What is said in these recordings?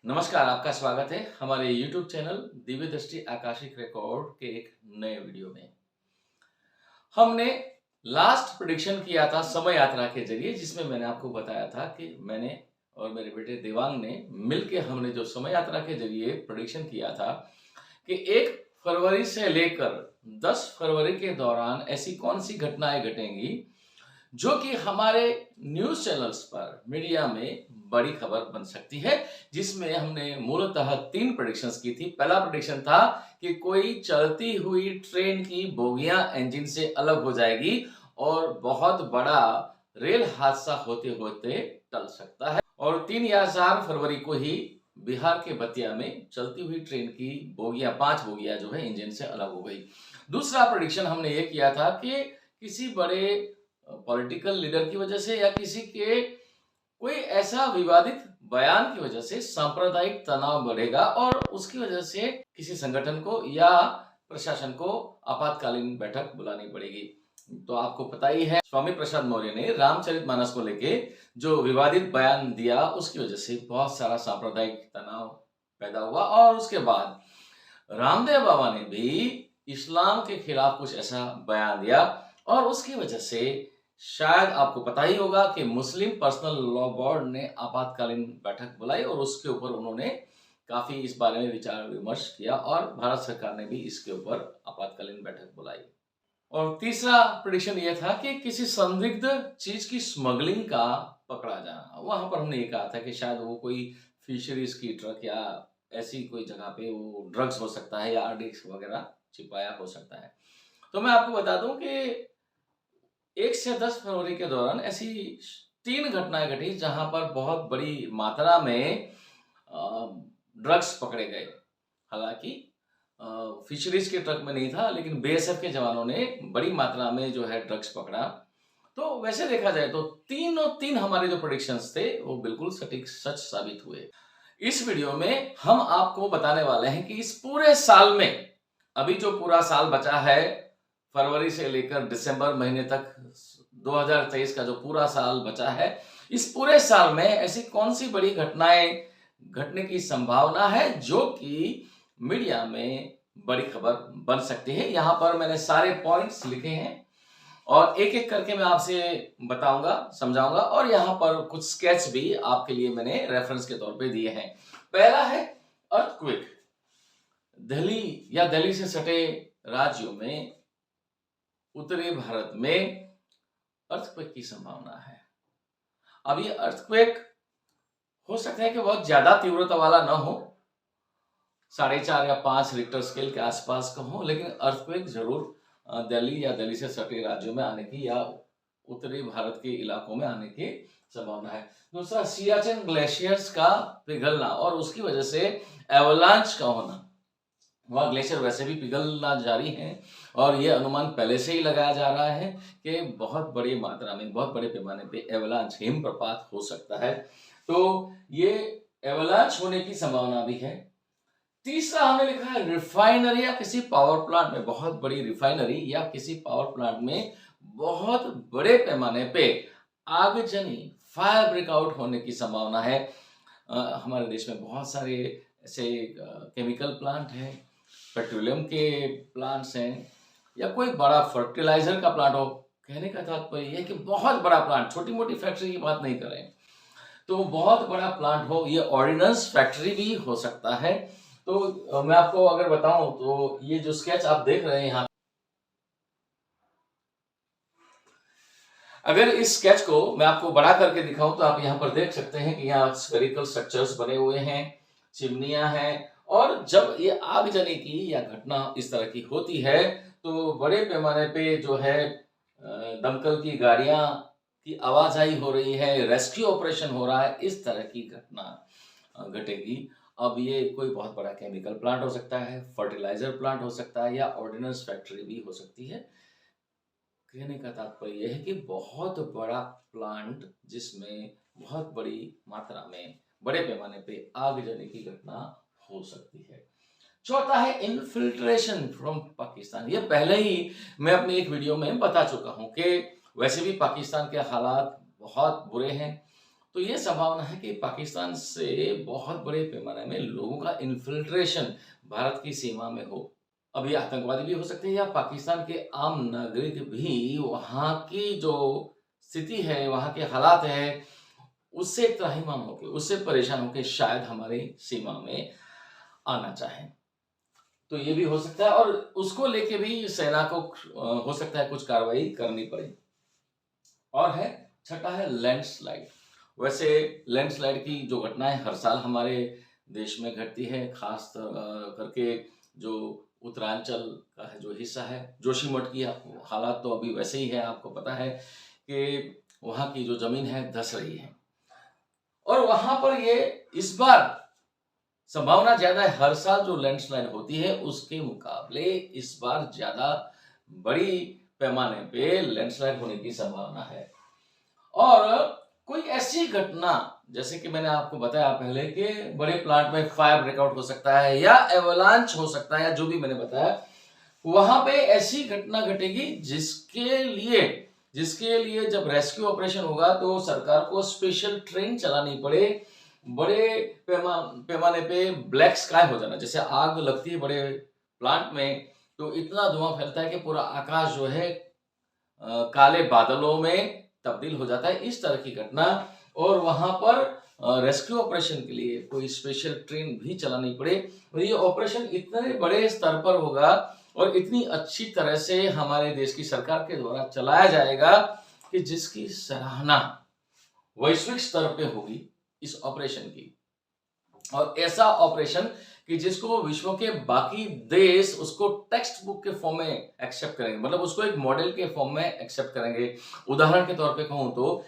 नमस्कार, आपका स्वागत है हमारे YouTube चैनल दिव्य दृष्टि आकाशिक रिकॉर्ड के एक नए वीडियो में। हमने लास्ट प्रेडिक्शन किया था समय यात्रा के जरिए, जिसमें मैंने आपको बताया था कि मैंने और मेरे बेटे देवांग ने मिलके हमने जो समय यात्रा के जरिए प्रेडिक्शन किया था कि 1 फरवरी से लेकर 10 फरवरी के दौरान ऐसी कौन सी घटनाएं घटेंगी जो कि हमारे न्यूज चैनल्स पर मीडिया में बड़ी खबर बन सकती है, जिसमें हमने मूलतः 3 प्रेडिक्शंस की थी। पहला प्रेडिक्शन था कि कोई चलती हुई ट्रेन की बोगियां इंजन से अलग हो जाएगी और बहुत बड़ा रेल हादसा होते होते टल सकता है। और 3 या 4 फरवरी को ही बिहार के बतिया में चलती हुई ट्रेन की बोगियां 5 बोगियां जो है इंजन से अलग हो गई। दूसरा प्रेडिक्शन हमने ये किया था कि किसी बड़े पॉलिटिकल लीडर की वजह से या किसी के कोई ऐसा विवादित बयान की वजह से सांप्रदायिक तनाव बढ़ेगा और उसकी वजह से किसी संगठन को या प्रशासन को आपातकालीन बैठक बुलानी पड़ेगी। तो आपको पता ही है, स्वामी प्रसाद मौर्य ने रामचरितमानस को लेके जो विवादित बयान दिया, उसकी वजह से बहुत सारा सांप्रदायिक तनाव पैदा हुआ और उसके बाद रामदेव बाबा ने भी इस्लाम के खिलाफ कुछ ऐसा बयान दिया और उसकी वजह से शायद आपको पता ही होगा कि मुस्लिम पर्सनल लॉ बोर्ड ने आपातकालीन बैठक बुलाई और उसके ऊपर उन्होंने काफी इस बारे में विचार विमर्श किया और भारत सरकार ने भी इसके ऊपर आपातकालीन बैठक बुलाई। और तीसरा प्रेडिक्शन ये था कि किसी संदिग्ध चीज की स्मगलिंग का पकड़ा जाना। वहां पर हमने ये कहा था कि शायद वो कोई फिशरीज की ट्रक या ऐसी कोई जगह पे वो ड्रग्स हो सकता है या आरडीएक्स वगैरह छिपाया हो सकता है। तो मैं आपको बता दूं कि 1 से 10 फरवरी के दौरान ऐसी 3 घटनाएं घटी जहां पर बहुत बड़ी मात्रा में ड्रग्स पकड़े गए। हालांकि फिशरीज के ट्रक में नहीं था, लेकिन बीएसएफ के जवानों ने बड़ी मात्रा में जो है ड्रग्स पकड़ा। तो वैसे देखा जाए तो तीनों तीन हमारे जो प्रेडिक्शंस थे वो बिल्कुल सटीक सच साबित हुए। इस वीडियो में हम आपको बताने वाले हैं कि इस पूरे साल में, अभी जो पूरा साल बचा है फरवरी से लेकर दिसंबर महीने तक 2023 का जो पूरा साल बचा है, इस पूरे साल में ऐसी कौन सी बड़ी घटनाएं घटने की संभावना है जो कि मीडिया में बड़ी खबर बन सकती है। यहां पर मैंने सारे पॉइंट्स लिखे हैं और एक एक करके मैं आपसे बताऊंगा, समझाऊंगा और यहाँ पर कुछ स्केच भी आपके लिए मैंने रेफरेंस के तौर पे दिए हैं। पहला है अर्थक्वेक। दिल्ली या दिल्ली से सटे राज्यों में, उत्तरी भारत में अर्थक्वेक की संभावना है। अब ये अर्थक्वेक हो सकता है कि बहुत ज्यादा तीव्रता वाला ना हो, 4.5 या 5 रिक्टर स्केल के आसपास का हो, लेकिन अर्थक्वेक जरूर दिल्ली या दिल्ली से सटे राज्यों में आने की या उत्तरी भारत के इलाकों में आने की संभावना है। दूसरा, सियाचिन ग्लेशियर्स का पिघलना और उसकी वजह से एवलांच का होना। वहाँ ग्लेशियर वैसे भी पिघलना जारी है और ये अनुमान पहले से ही लगाया जा रहा है कि बहुत बड़ी मात्रा में, बहुत बड़े पैमाने पे एवलांच, हिमप्रपात हो सकता है। तो ये एवलांच होने की संभावना भी है। तीसरा हमने लिखा है रिफाइनरी या किसी पावर प्लांट में, बहुत बड़ी रिफाइनरी या किसी पावर प्लांट में बहुत बड़े पैमाने पे आगजनी, फायर ब्रेकआउट होने की संभावना है। हमारे देश में बहुत सारे ऐसे केमिकल प्लांट हैं, पेट्रोलियम के प्लांट्स हैं या कोई बड़ा फर्टिलाइजर का प्लांट हो। कहने का तात्पर्य यह है कि बहुत बड़ा प्लांट, छोटी मोटी फैक्ट्री की बात नहीं कर रहे हैं, तो बहुत बड़ा प्लांट हो। ये ऑर्डिनेंस फैक्ट्री भी हो सकता है। तो मैं आपको अगर बताऊं तो ये जो स्केच आप देख रहे हैं यहाँ, अगर इस स्केच को मैं आपको बड़ा करके दिखाऊं तो आप यहाँ पर देख सकते हैं कि यहाँ स्फेरिकल स्ट्रक्चर्स बने हुए हैं, चिमनियां हैं और जब ये आगजनी की या घटना इस तरह की होती है तो बड़े पैमाने पे जो है दमकल की गाड़ियां की आवाजाही हो रही है, रेस्क्यू ऑपरेशन हो रहा है, इस तरह की घटना घटेगी। अब ये कोई बहुत बड़ा केमिकल प्लांट हो सकता है, फर्टिलाइजर प्लांट हो सकता है या ऑर्डिनेंस फैक्ट्री भी हो सकती है। कहने का तात्पर्य यह है कि बहुत बड़ा प्लांट जिसमें बहुत बड़ी मात्रा में, बड़े पैमाने पे आगजनी की घटना हो सकती है। चौथा है इन्फिल्ट्रेशन फ्रॉम पाकिस्तान। ये पहले ही मैं अपनी एक वीडियो में बता चुका हूं कि वैसे भी पाकिस्तान के हालात बहुत बुरे हैं तो ये संभावना है कि पाकिस्तान से बहुत बड़े पैमाने में लोगों का इन्फिल्ट्रेशन भारत की सीमा में हो। अब ये आतंकवादी भी हो सकते हैं या पाकिस्तान के आम नागरिक भी वहाँ की जो स्थिति है, वहाँ के हालात है, उससे त्राहिमाम होके, उससे परेशान होके शायद हमारी सीमा में आना चाहें। तो ये भी हो सकता है और उसको लेके भी सेना को हो सकता है कुछ कार्रवाई करनी पड़े। और है छठा है लैंडस्लाइड। वैसे लैंडस्लाइड की जो घटनाएं हर साल हमारे देश में घटती है, खास करके जो उत्तरांचल का है जो हिस्सा है, जोशीमठ की हालात तो अभी वैसे ही है। आपको पता है कि वहाँ की जो जमीन है धंस रही है और वहां पर ये इस बार संभावना ज्यादा है। हर साल जो लैंडस्लाइड होती है उसके मुकाबले इस बार ज्यादा बड़ी पैमाने पे लैंडस्लाइड होने की संभावना है। और कोई ऐसी घटना जैसे कि मैंने आपको बताया पहले कि बड़े प्लांट में फायर ब्रेकआउट हो सकता है या एवलांच हो सकता है, या जो भी मैंने बताया, वहां पे ऐसी घटना घटेगी जिसके लिए जब रेस्क्यू ऑपरेशन होगा तो सरकार को स्पेशल ट्रेन चलानी पड़े। बड़े पैमाने पे ब्लैक स्काई हो जाना, जैसे आग लगती है बड़े प्लांट में तो इतना धुआं फैलता है कि पूरा आकाश जो है काले बादलों में तब्दील हो जाता है, इस तरह की घटना। और वहां पर रेस्क्यू ऑपरेशन के लिए कोई स्पेशल ट्रेन भी चलानी पड़े और ये ऑपरेशन इतने बड़े स्तर पर होगा और इतनी अच्छी तरह से हमारे देश की सरकार के द्वारा चलाया जाएगा कि जिसकी सराहना वैश्विक स्तर पे होगी इस ऑपरेशन की। और ऐसा ऑपरेशन कि जिसको विश्व के बाकी देश उसको टेक्स्ट बुक के फॉर्म में एक्सेप्ट करेंगे, मतलब उसको एक मॉडल के फॉर्म में एक्सेप्ट करेंगे। उदाहरण के तौर पे कहूं तो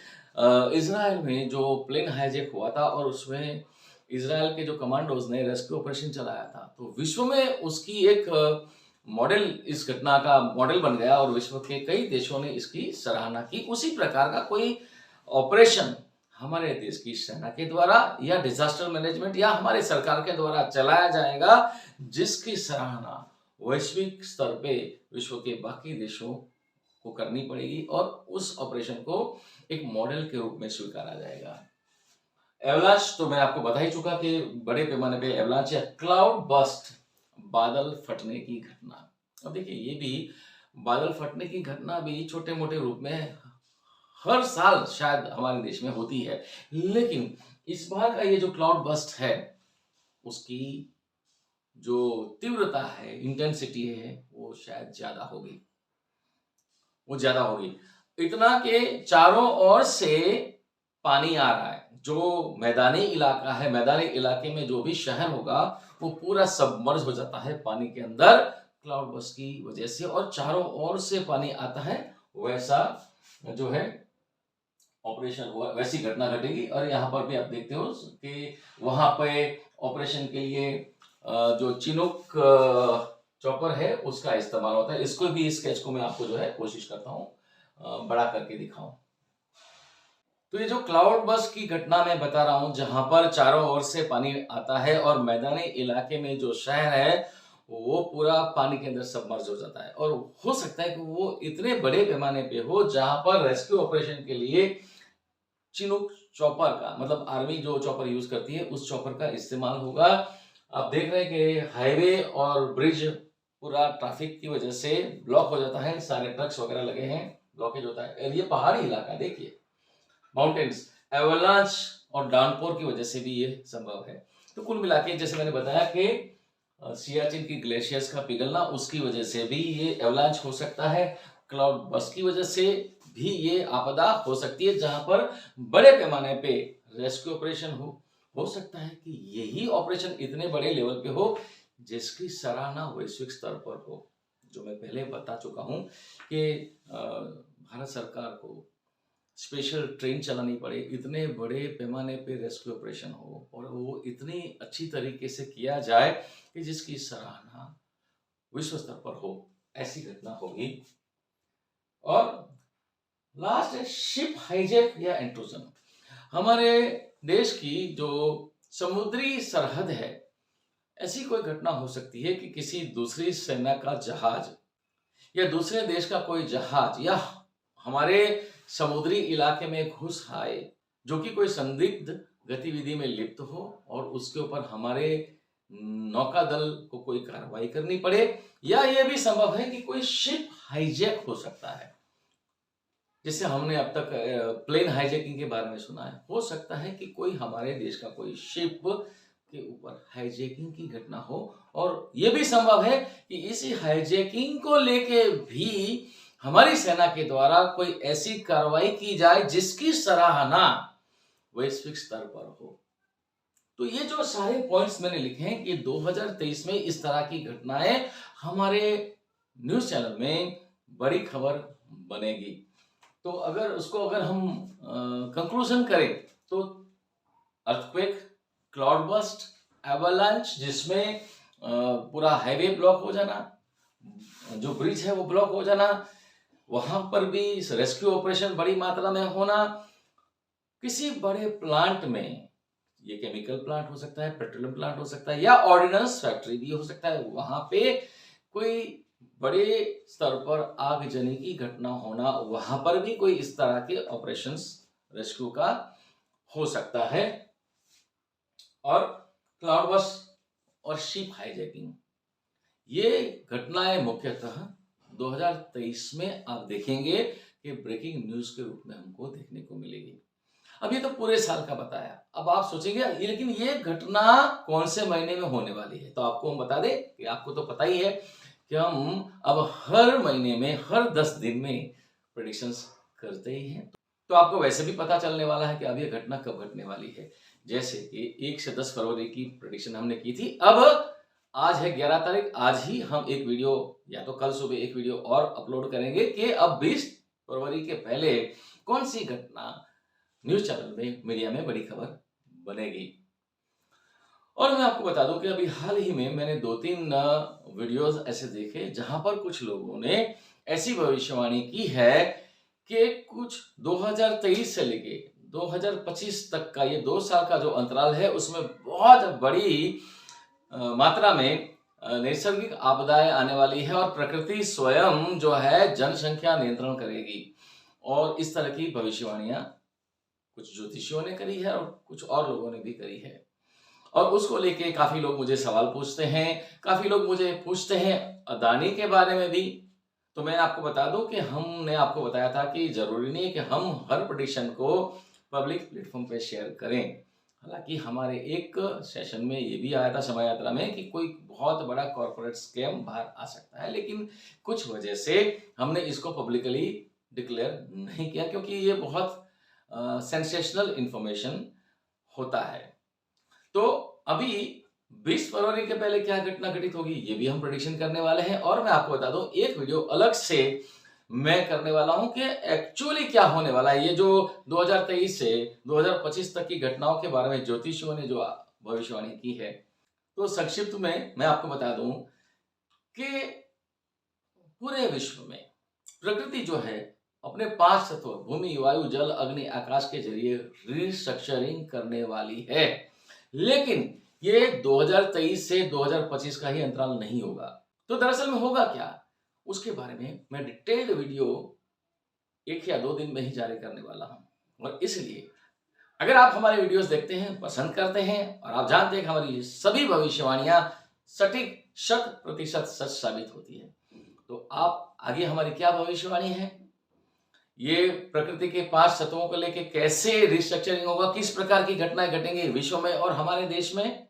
इजराइल में जो प्लेन हाईजैक हुआ था और उसमें इजराइल के जो कमांडोज ने रेस्क्यू ऑपरेशन चलाया था, तो विश्व में उसकी एक मॉडल, इस घटना का मॉडल बन गया और विश्व के कई देशों ने इसकी सराहना की। उसी प्रकार का कोई ऑपरेशन हमारे देश की सेना के द्वारा या डिजास्टर मैनेजमेंट या हमारे सरकार के द्वारा चलाया जाएगा, जिसकी सराहना वैश्विक स्तर पे विश्व के बाकी देशों को करनी पड़ेगी और उस ऑपरेशन को एक मॉडल के रूप में स्वीकारा जाएगा। एवलांच तो मैं आपको बता ही चुका कि बड़े पैमाने पे एवलांच या क्लाउड बस्ट, बादल फटने की घटना। अब देखिए ये भी बादल फटने की घटना भी छोटे मोटे रूप में हर साल शायद हमारे देश में होती है, लेकिन इस बार का ये जो क्लाउड बस्ट है उसकी जो तीव्रता है, इंटेंसिटी है, वो शायद ज्यादा होगी। इतना कि चारों ओर से पानी आ रहा है। जो मैदानी इलाका है, मैदानी इलाके में जो भी शहर होगा वो पूरा सबमर्ज हो जाता है पानी के अंदर क्लाउड बस्ट की वजह से, और चारों ओर से पानी आता है। वैसा जो है ऑपरेशन हुआ, वैसी घटना घटेगी। और यहाँ पर भी आप देखते हो कि वहां पे ऑपरेशन के लिए जो चिनूक चॉपर है उसका इस्तेमाल होता है। इसको भी, स्केच को मैं आपको जो है कोशिश करता हूँ बड़ा करके दिखाऊं। तो ये जो क्लाउड बस्ट की घटना मैं बता रहा हूं, जहां पर चारों ओर से पानी आता है और मैदानी इलाके में जो शहर है वो पूरा पानी के अंदर सबमर्ज हो जाता है, और हो सकता है कि वो इतने बड़े पैमाने पे हो जहां पर रेस्क्यू ऑपरेशन के लिए चिनूक चॉपर का, मतलब आर्मी जो चॉपर यूज करती है उस चॉपर का इस्तेमाल होगा। आप देख रहे हैं कि हाईवे और ब्रिज पूरा ट्रैफिक की वजह से ब्लॉक हो जाता है, सारे ट्रक्स वगैरह लगे हैं, ब्लॉकेज होता है। और ये पहाड़ी इलाका देखिए, माउंटेन्स, एवलांच और डाउनपोर की वजह से भी ये संभव है। तो कुल मिला के जैसे मैंने बताया कि सियाचिन की ग्लेशियर्स का पिघलना, उसकी वजह से भी ये एवलांच हो सकता है। क्लाउड बस्ट की वजह से भी ये आपदा हो सकती है, जहां पर बड़े पैमाने पे रेस्क्यू ऑपरेशन हो सकता है कि यही ऑपरेशन इतने बड़े लेवल पे हो जिसकी सराहना वैश्विक स्तर पर हो। जो मैं पहले बता चुका हूं कि भारत सरकार को स्पेशल ट्रेन चलानी पड़े, इतने बड़े पैमाने पे रेस्क्यू ऑपरेशन हो और वो इतनी अच्छी तरीके से किया जाए कि जिसकी सराहना विश्व स्तर पर हो, ऐसी घटना होगी। और लास्ट है शिप हाईजैक या इंट्रूजन। हमारे देश की जो समुद्री सरहद है, ऐसी कोई घटना हो सकती है कि किसी दूसरी सेना का जहाज या दूसरे देश का कोई जहाज या हमारे समुद्री इलाके में घुस आए जो कि कोई संदिग्ध गतिविधि में लिप्त हो और उसके ऊपर हमारे नौकादल को कोई कार्रवाई करनी पड़े, या यह भी संभव है कि कोई शिप हाईजैक हो सकता है, जिससे हमने अब तक प्लेन हाईजैकिंग के बारे में सुना है। हो सकता है कि कोई हमारे देश का कोई शिप के ऊपर हाईजैकिंग की घटना हो, और यह भी संभव है कि इसी हाईजैकिंग को लेके भी हमारी सेना के द्वारा कोई ऐसी कार्रवाई की जाए जिसकी सराहना वैश्विक स्तर पर हो। तो ये जो सारे पॉइंट्स मैंने लिखे हैं कि 2023 में इस तरह की घटनाएं हमारे न्यूज चैनल में बड़ी खबर बनेगी। तो अगर हम कंक्लूजन करें तो अर्थक्वेक, क्लाउड बस्ट, एवलांच जिसमें पूरा हाईवे ब्लॉक हो जाना, जो ब्रिज है वो ब्लॉक हो जाना, वहां पर भी रेस्क्यू ऑपरेशन बड़ी मात्रा में होना, किसी बड़े प्लांट में, ये केमिकल प्लांट हो सकता है, पेट्रोलियम प्लांट हो सकता है, या ऑर्डिनेंस फैक्ट्री भी हो सकता है, वहां पे कोई बड़े स्तर पर आगजनी की घटना होना, वहां पर भी कोई इस तरह के ऑपरेशंस रेस्क्यू का हो सकता है। और क्लाउड बस्ट और शिप हाईजैकिंग, ये घटनाएं मुख्यतः 2023 में आप देखेंगे कि ब्रेकिंग न्यूज के रूप में हमको देखने को मिलेगी। अब ये तो पूरे साल का बताया, अब आप सोचेंगे लेकिन ये घटना कौन से महीने में होने वाली है, तो आपको हम बता दें कि आपको तो पता ही है कि हम अब हर महीने में, हर 10 दिन में प्रेडिक्शंस करते ही हैं। तो आपको वैसे भी पता चलने वाला है कि अब ये घटना कब घटने वाली है। जैसे कि 1 से 10 फरवरी की प्रेडिक्शन हमने की थी, अब आज है 11 तारीख, आज ही हम एक वीडियो, या तो कल सुबह एक वीडियो और अपलोड करेंगे कि अब 20 फरवरी के पहले कौन सी घटना न्यूज चैनल में, मीडिया में बड़ी खबर बनेगी। और मैं आपको बता दूं कि अभी हाल ही में मैंने 2-3 वीडियोस ऐसे देखे जहां पर कुछ लोगों ने ऐसी भविष्यवाणी की है कि कुछ 2023 से लेके 2025 तक का ये 2 साल का जो अंतराल है, उसमें बहुत बड़ी मात्रा में नैसर्गिक आपदाएं आने वाली है और प्रकृति स्वयं जो है जनसंख्या नियंत्रण करेगी। और इस तरह की भविष्यवाणियां कुछ ज्योतिषियों ने करी है और कुछ और लोगों ने भी करी है। और उसको लेके काफी लोग मुझे सवाल पूछते हैं, काफी लोग मुझे पूछते हैं अदानी के बारे में भी। तो मैं आपको बता दूं कि हमने आपको बताया था कि जरूरी नहीं है कि हम हर प्रेडिक्शन को पब्लिक प्लेटफॉर्म पे शेयर करें। हालांकि हमारे एक सेशन में ये भी आया था समय यात्रा में कि कोई बहुत बड़ा कॉर्पोरेट स्कैम बाहर आ सकता है, लेकिन कुछ वजह से हमने इसको पब्लिकली डिक्लेयर नहीं किया, क्योंकि ये बहुत सेंसेशनल इंफॉर्मेशन होता है। तो अभी 20 फरवरी के पहले क्या घटना घटित होगी ये भी हम प्रेडिक्शन करने वाले हैं। और मैं आपको बता दूं, एक वीडियो अलग से मैं करने वाला हूं कि एक्चुअली क्या होने वाला है। ये जो 2023 से 2025 तक की घटनाओं के बारे में ज्योतिषियों ने जो भविष्यवाणी की है, तो संक्षिप्त में मैं आपको बता दूं कि पूरे विश्व में प्रकृति जो है अपने 5 तत्व भूमि, वायु, जल, अग्नि, आकाश के जरिए रिस्ट्रक्चरिंग करने वाली है। लेकिन ये 2023 से 2025 का ही अंतराल नहीं होगा। तो दरअसल में होगा क्या, उसके बारे में मैं डिटेल्ड वीडियो 1 या 2 दिन में ही जारी करने वाला हूं। और इसलिए अगर आप हमारे वीडियोस देखते हैं, पसंद करते हैं, और आप जानते हैं कि हमारी सभी भविष्यवाणियां सटीक 100% सच साबित होती है, तो आप आगे हमारी क्या भविष्यवाणी है, ये प्रकृति के 5 तत्वों को लेके कैसे रिस्ट्रक्चरिंग होगा, किस प्रकार की घटनाएं घटेंगी विश्व में और हमारे देश में,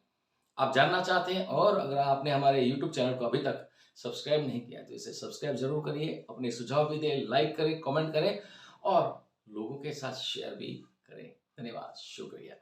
आप जानना चाहते हैं। और अगर आपने हमारे YouTube चैनल को अभी तक सब्सक्राइब नहीं किया तो इसे सब्सक्राइब जरूर करिए, अपने सुझाव भी दें, लाइक करें, कमेंट करें और लोगों के साथ शेयर भी करें। धन्यवाद, शुक्रिया।